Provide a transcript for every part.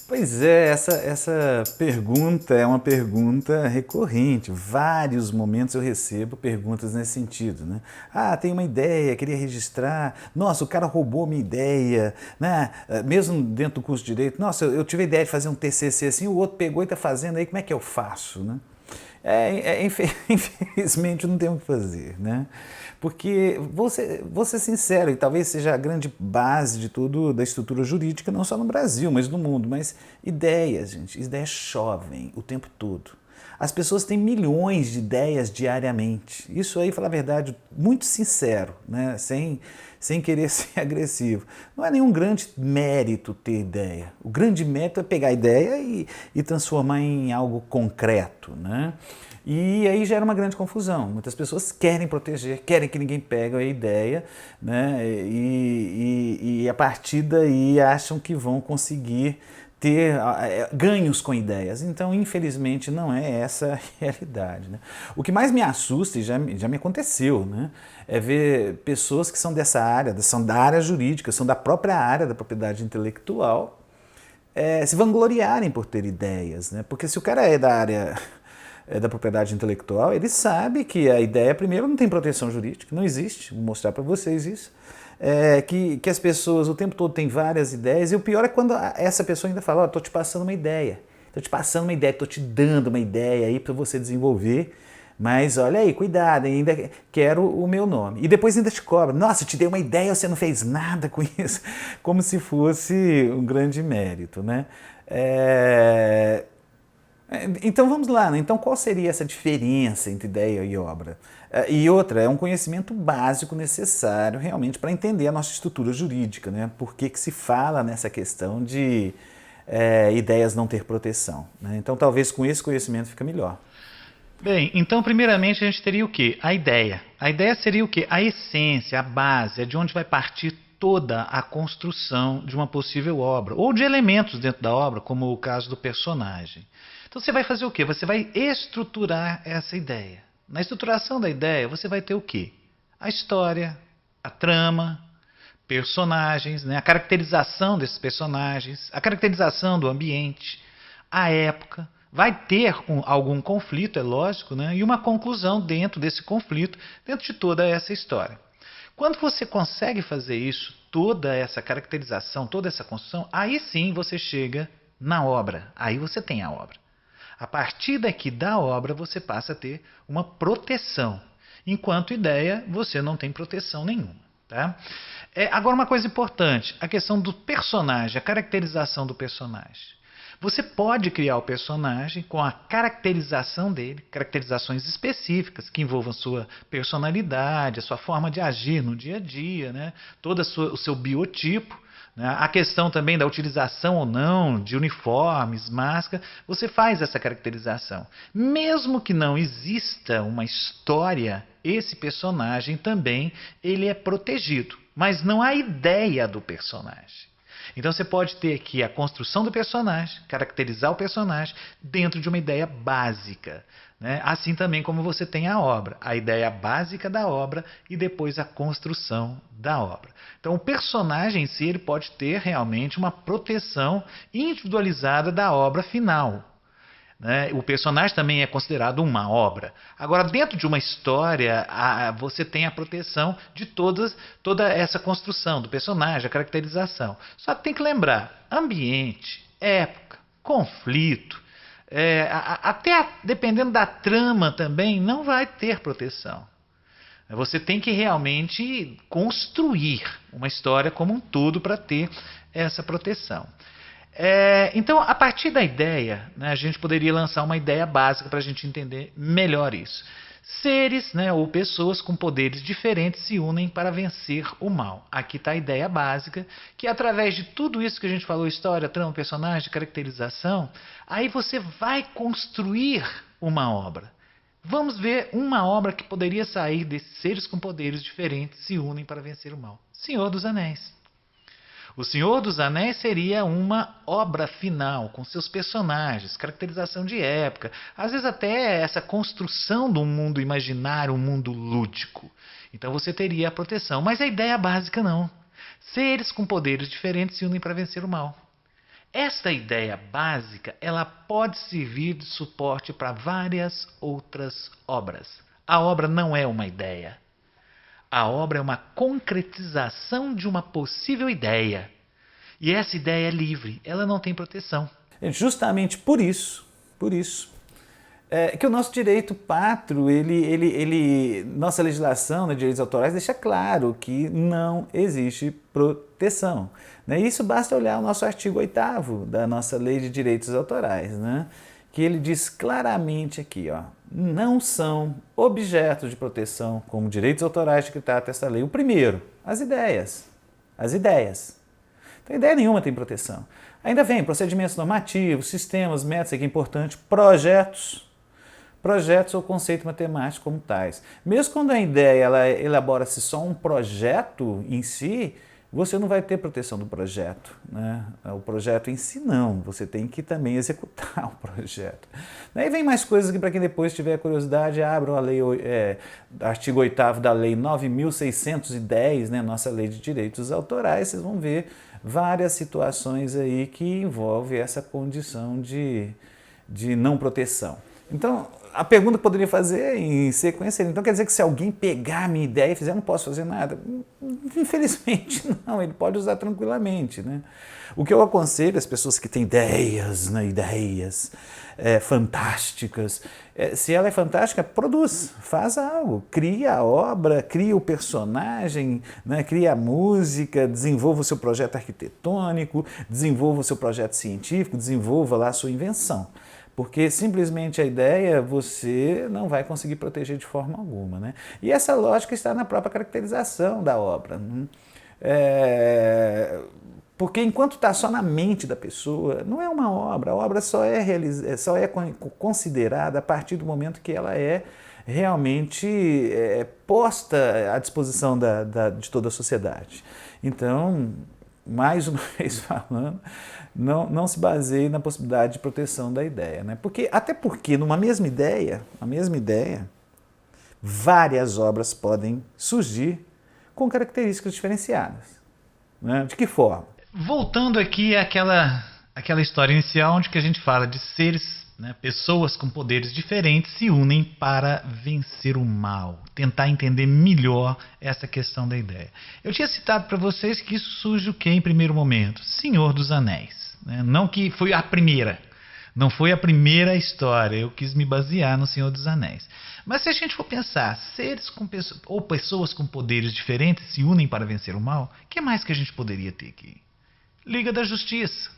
Pois é, essa pergunta é uma pergunta recorrente. Vários momentos eu recebo perguntas nesse sentido, né? Ah, tem uma ideia, queria registrar. Nossa, o cara roubou minha ideia, né? Mesmo dentro do curso de Direito. Nossa, eu tive a ideia de fazer um TCC assim, o outro pegou e está fazendo aí, como é que eu faço, né? Infelizmente não tem o que fazer, né? Porque vou ser sincero, e talvez seja a grande base de tudo da estrutura jurídica, não só no Brasil, mas no mundo, mas ideias, gente, ideias chovem o tempo todo. As pessoas têm milhões de ideias diariamente. Isso aí, falar a verdade, muito sincero, né? Sem querer ser agressivo. Não é nenhum grande mérito ter ideia. O grande mérito é pegar a ideia e transformar em algo concreto, né? E aí gera uma grande confusão. Muitas pessoas querem proteger, querem que ninguém pegue a ideia, né? E a partir daí acham que vão conseguir ter ganhos com ideias. Então, infelizmente, não é essa a realidade, né? O que mais me assusta, e já me aconteceu, né, é ver pessoas que são dessa área, são da área jurídica, são da própria área da propriedade intelectual, se vangloriarem por ter ideias, né? Porque se o cara é da área da propriedade intelectual, ele sabe que a ideia, primeiro, não tem proteção jurídica, não existe, vou mostrar para vocês isso. Que as pessoas o tempo todo têm várias ideias, e o pior é quando essa pessoa ainda fala, estou te passando uma ideia, estou te dando uma ideia aí para você desenvolver, mas olha aí, cuidado, ainda quero o meu nome. E depois ainda te cobra, nossa, te dei uma ideia, você não fez nada com isso, como se fosse um grande mérito, né? Então vamos lá, né? Então qual seria essa diferença entre ideia e obra? E outra, é um conhecimento básico necessário realmente para entender a nossa estrutura jurídica, né? Por que que se fala nessa questão de ideias não ter proteção, né? Então talvez com esse conhecimento fica melhor. Bem, então primeiramente a gente teria o quê? A ideia. A ideia seria o quê? A essência, a base, é de onde vai partir toda a construção de uma possível obra, ou de elementos dentro da obra, como o caso do personagem. Então você vai fazer o quê? Você vai estruturar essa ideia. Na estruturação da ideia, você vai ter o quê? A história, a trama, personagens, né? A caracterização desses personagens, a caracterização do ambiente, a época. Vai ter algum conflito, é lógico, né? E uma conclusão dentro desse conflito, dentro de toda essa história. Quando você consegue fazer isso, toda essa caracterização, toda essa construção, aí sim você chega na obra. Aí você tem a obra. A partir daqui da obra, você passa a ter uma proteção. Enquanto ideia, você não tem proteção nenhuma. Tá? Agora, uma coisa importante: a questão do personagem, a caracterização do personagem. Você pode criar o personagem com a caracterização dele, caracterizações específicas que envolvam a sua personalidade, a sua forma de agir no dia a dia, né? Todo o seu biotipo. Né? A questão também da utilização ou não de uniformes, máscara, você faz essa caracterização. Mesmo que não exista uma história, esse personagem também ele é protegido, mas não há ideia do personagem. Então você pode ter aqui a construção do personagem, caracterizar o personagem dentro de uma ideia básica. Né? Assim também como você tem a obra, a ideia básica da obra e depois a construção da obra. Então o personagem em si ele pode ter realmente uma proteção individualizada da obra final. Né? O personagem também é considerado uma obra. Agora, dentro de uma história, você tem a proteção de toda essa construção do personagem, a caracterização. Só que tem que lembrar: ambiente, época, conflito, até dependendo da trama também, não vai ter proteção. Você tem que realmente construir uma história como um todo para ter essa proteção. Então, a partir da ideia, né, a gente poderia lançar uma ideia básica para a gente entender melhor isso. Seres, né, ou pessoas com poderes diferentes se unem para vencer o mal. Aqui está a ideia básica, que através de tudo isso que a gente falou, história, trama, personagem, caracterização, aí você vai construir uma obra. Vamos ver uma obra que poderia sair desses seres com poderes diferentes se unem para vencer o mal. Senhor dos Anéis. O Senhor dos Anéis seria uma obra final, com seus personagens, caracterização de época, às vezes até essa construção de um mundo imaginário, um mundo lúdico. Então você teria a proteção, mas a ideia básica não. Seres com poderes diferentes se unem para vencer o mal. Esta ideia básica, ela pode servir de suporte para várias outras obras. A obra não é uma ideia. A obra é uma concretização de uma possível ideia. E essa ideia é livre, ela não tem proteção. Justamente por isso, que o nosso direito pátrio, nossa legislação de direitos autorais deixa claro que não existe proteção. Né? Isso basta olhar o nosso artigo 8º da nossa Lei de Direitos Autorais, né? Que ele diz claramente aqui, ó, não são objetos de proteção como direitos autorais de que trata essa lei. O primeiro, as ideias. As ideias. Então, ideia nenhuma tem proteção. Ainda vem procedimentos normativos, sistemas, métodos, aqui é importante, projetos ou conceito matemático como tais. Mesmo quando a ideia ela elabora-se só um projeto em si, você não vai ter proteção do projeto, né? O projeto em si não, você tem que também executar o projeto. Daí vem mais coisas que para quem depois tiver curiosidade, abram a lei, artigo 8º da Lei 9.610, né? Nossa Lei de Direitos Autorais, vocês vão ver várias situações aí que envolvem essa condição de não proteção. Então, a pergunta que eu poderia fazer em sequência, então quer dizer que se alguém pegar a minha ideia e fizer, eu não posso fazer nada? Infelizmente não, ele pode usar tranquilamente. Né? O que eu aconselho às pessoas que têm ideias, né, ideias fantásticas, se ela é fantástica, produz, faz algo, cria a obra, cria o personagem, né, cria a música, desenvolva o seu projeto arquitetônico, desenvolva o seu projeto científico, desenvolva lá a sua invenção. Porque simplesmente a ideia você não vai conseguir proteger de forma alguma. Né? E essa lógica está na própria caracterização da obra. Porque enquanto está só na mente da pessoa, não é uma obra. A obra só é considerada a partir do momento que ela é realmente posta à disposição de toda a sociedade. Então, mais uma vez falando, não se baseie na possibilidade de proteção da ideia. Né? Até porque numa mesma ideia, várias obras podem surgir com características diferenciadas. Né? De que forma? Voltando aqui àquela história inicial onde que a gente fala de seres, né, pessoas com poderes diferentes se unem para vencer o mal, tentar entender melhor essa questão da ideia. Eu tinha citado para vocês que isso surge o que em primeiro momento? Senhor dos Anéis. Né? Não que foi a primeira, não foi a primeira história, eu quis me basear no Senhor dos Anéis. Mas se a gente for pensar, seres ou pessoas com poderes diferentes se unem para vencer o mal, o que mais que a gente poderia ter aqui? Liga da Justiça.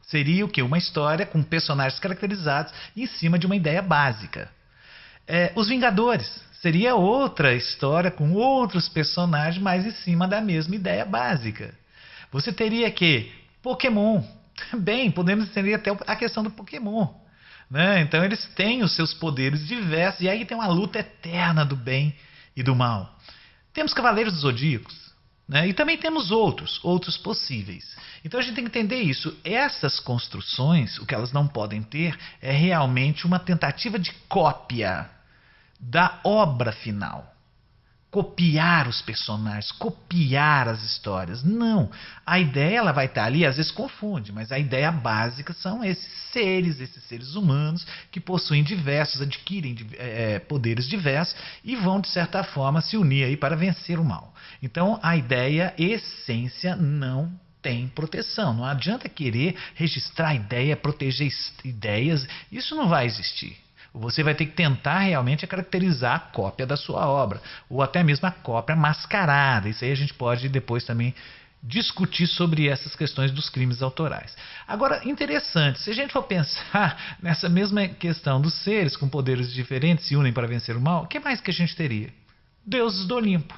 Seria o quê? Uma história com personagens caracterizados em cima de uma ideia básica. Os Vingadores. Seria outra história com outros personagens, mas em cima da mesma ideia básica. Você teria que Pokémon. Também podemos entender até a questão do Pokémon. Né? Então eles têm os seus poderes diversos e aí tem uma luta eterna do bem e do mal. Temos Cavaleiros dos Zodíacos. Né? E também temos outros possíveis. Então a gente tem que entender isso. Essas construções, o que elas não podem ter é realmente uma tentativa de cópia da obra final. Copiar os personagens, copiar as histórias. Não. A ideia ela vai estar ali, às vezes confunde, mas a ideia básica são esses seres humanos que possuem adquirem poderes diversos e vão, de certa forma, se unir aí para vencer o mal. Então, a ideia, essência, não tem proteção. Não adianta querer registrar ideia, proteger ideias. Isso não vai existir. Você vai ter que tentar realmente caracterizar a cópia da sua obra, ou até mesmo a cópia mascarada. Isso aí a gente pode depois também discutir sobre essas questões dos crimes autorais. Agora, interessante, se a gente for pensar nessa mesma questão dos seres com poderes diferentes se unem para vencer o mal, o que mais que a gente teria? Deuses do Olimpo.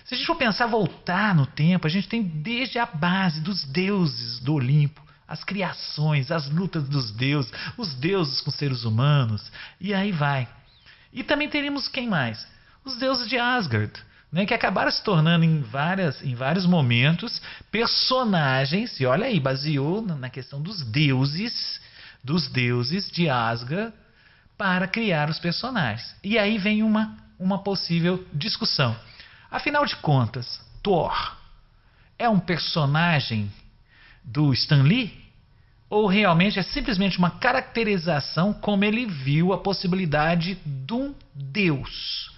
Se a gente for pensar, voltar no tempo, a gente tem desde a base dos deuses do Olimpo, as criações, as lutas dos deuses, os deuses com seres humanos, e aí vai. E também teríamos quem mais? Os deuses de Asgard, né, que acabaram se tornando em vários momentos personagens, e olha aí, baseou na questão dos deuses de Asgard para criar os personagens. E aí vem uma possível discussão. Afinal de contas, Thor é um personagem do Stan Lee? Ou realmente é simplesmente uma caracterização como ele viu a possibilidade de um Deus?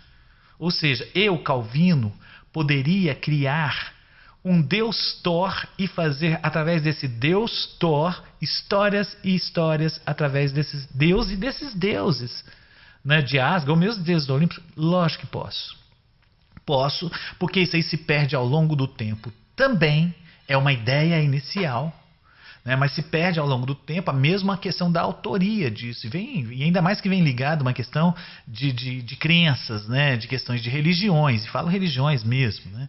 Ou seja, eu, Calvino, poderia criar um Deus Thor e fazer, através desse Deus Thor, histórias e histórias através desses deuses e desses deuses, né, de Asgard, ou mesmo deuses do Olimpo? Lógico que posso. Posso, porque isso aí se perde ao longo do tempo. Também é uma ideia inicial, né, mas se perde ao longo do tempo a mesma questão da autoria disso. E ainda mais que vem ligado uma questão de crenças, né, de questões de religiões. E falo religiões mesmo, né?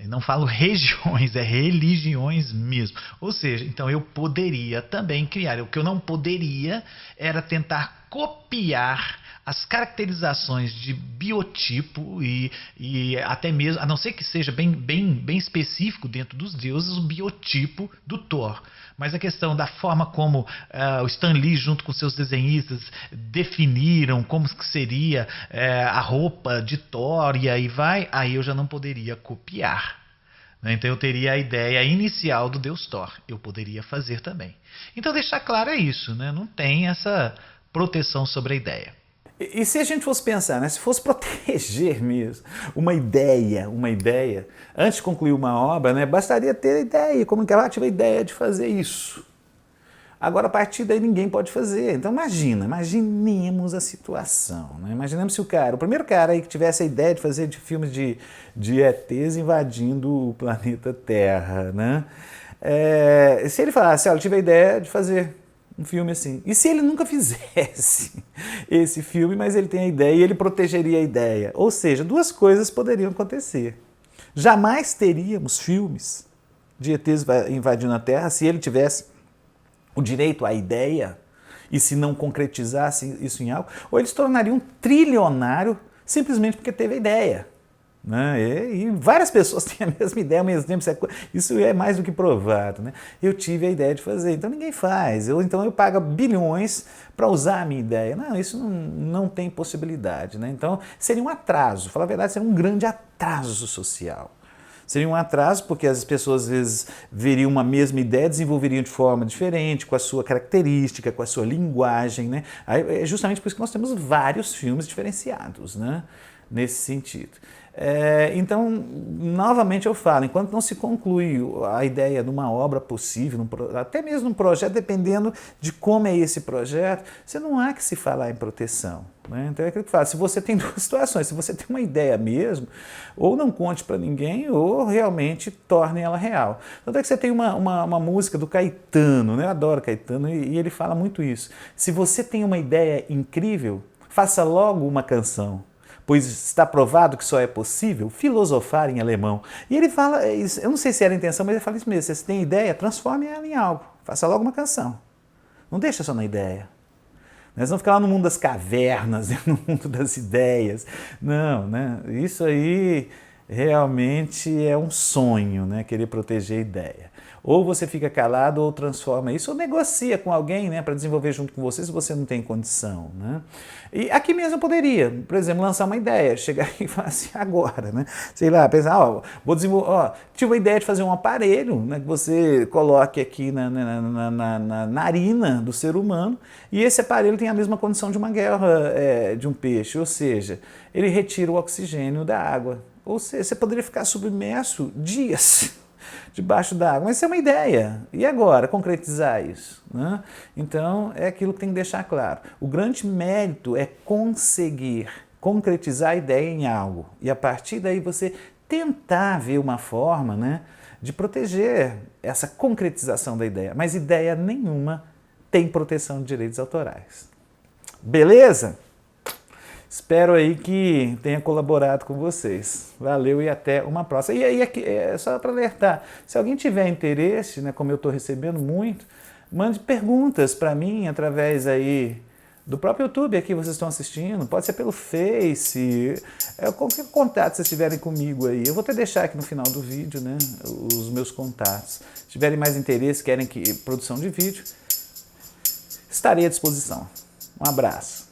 Não falo regiões, é religiões mesmo. Ou seja, então eu poderia também criar. O que eu não poderia era tentar copiar as caracterizações de biotipo e até mesmo, a não ser que seja bem específico dentro dos deuses, o biotipo do Thor. Mas a questão da forma como o Stan Lee, junto com seus desenhistas, definiram como que seria a roupa de Thor e aí eu já não poderia copiar. Então eu teria a ideia inicial do Deus Thor. Eu poderia fazer também. Então deixar claro é isso, né? Não tem essa proteção sobre a ideia. E se a gente fosse pensar, né, se fosse proteger mesmo uma ideia, antes de concluir uma obra, né, bastaria ter a ideia, comunicar, tive a ideia de fazer isso. Agora, a partir daí, ninguém pode fazer. Então, imaginemos a situação. Né? Imaginemos se o primeiro cara aí que tivesse a ideia de fazer filmes de ETs invadindo o planeta Terra, né? Se ele falasse, olha, eu tive a ideia de fazer um filme assim. E se ele nunca fizesse esse filme, mas ele tem a ideia e ele protegeria a ideia? Ou seja, duas coisas poderiam acontecer. Jamais teríamos filmes de ETs invadindo a Terra se ele tivesse o direito à ideia e se não concretizasse isso em algo, ou ele se tornaria um trilionário simplesmente porque teve a ideia. Né? E várias pessoas têm a mesma ideia ao mesmo tempo, isso é mais do que provado. Né? Eu tive a ideia de fazer, então ninguém faz, então eu pago bilhões para usar a minha ideia. Não, isso não tem possibilidade. Né? Então seria um atraso, falar a verdade, seria um grande atraso social. Seria um atraso porque as pessoas às vezes veriam uma mesma ideia, desenvolveriam de forma diferente, com a sua característica, com a sua linguagem. Né? É justamente por isso que nós temos vários filmes diferenciados, né? Nesse sentido. Então, novamente eu falo, enquanto não se conclui a ideia de uma obra possível, até mesmo num projeto, dependendo de como é esse projeto, você não há que se falar em proteção. Né? Então é aquilo que eu falo, se você tem duas situações, se você tem uma ideia mesmo, ou não conte para ninguém, ou realmente torne ela real. Tanto é que você tem uma música do Caetano, né? Eu adoro Caetano, e ele fala muito isso. Se você tem uma ideia incrível, faça logo uma canção. Pois está provado que só é possível filosofar em alemão. E ele fala, eu não sei se era a intenção, mas ele fala isso mesmo, se você tem ideia, transforme ela em algo, faça logo uma canção. Não deixa só na ideia. Nós vamos ficar lá no mundo das cavernas, no mundo das ideias. Não, né? Isso aí realmente é um sonho, né? Querer proteger a ideia. Ou você fica calado ou transforma isso, ou negocia com alguém, né, para desenvolver junto com você se você não tem condição. Né? E aqui mesmo eu poderia, por exemplo, lançar uma ideia, chegar e falar assim, agora, né? Sei lá, pensar, vou desenvolver, tive uma ideia de fazer um aparelho, né, que você coloque aqui na narina do ser humano, e esse aparelho tem a mesma condição de uma guerra de um peixe, ou seja, ele retira o oxigênio da água. Ou seja, você poderia ficar submerso dias debaixo d'água, mas isso é uma ideia. E agora, concretizar isso? Né? Então, é aquilo que tem que deixar claro. O grande mérito é conseguir concretizar a ideia em algo. E a partir daí você tentar ver uma forma, né, de proteger essa concretização da ideia. Mas ideia nenhuma tem proteção de direitos autorais. Beleza? Espero aí que tenha colaborado com vocês. Valeu e até uma próxima. E aí, só para alertar, se alguém tiver interesse, né, como eu estou recebendo muito, mande perguntas para mim através aí do próprio YouTube aqui vocês estão assistindo, pode ser pelo Face, qualquer contato que vocês tiverem comigo aí. Eu vou até deixar aqui no final do vídeo, né, os meus contatos. Se tiverem mais interesse, querem produção de vídeo, estarei à disposição. Um abraço.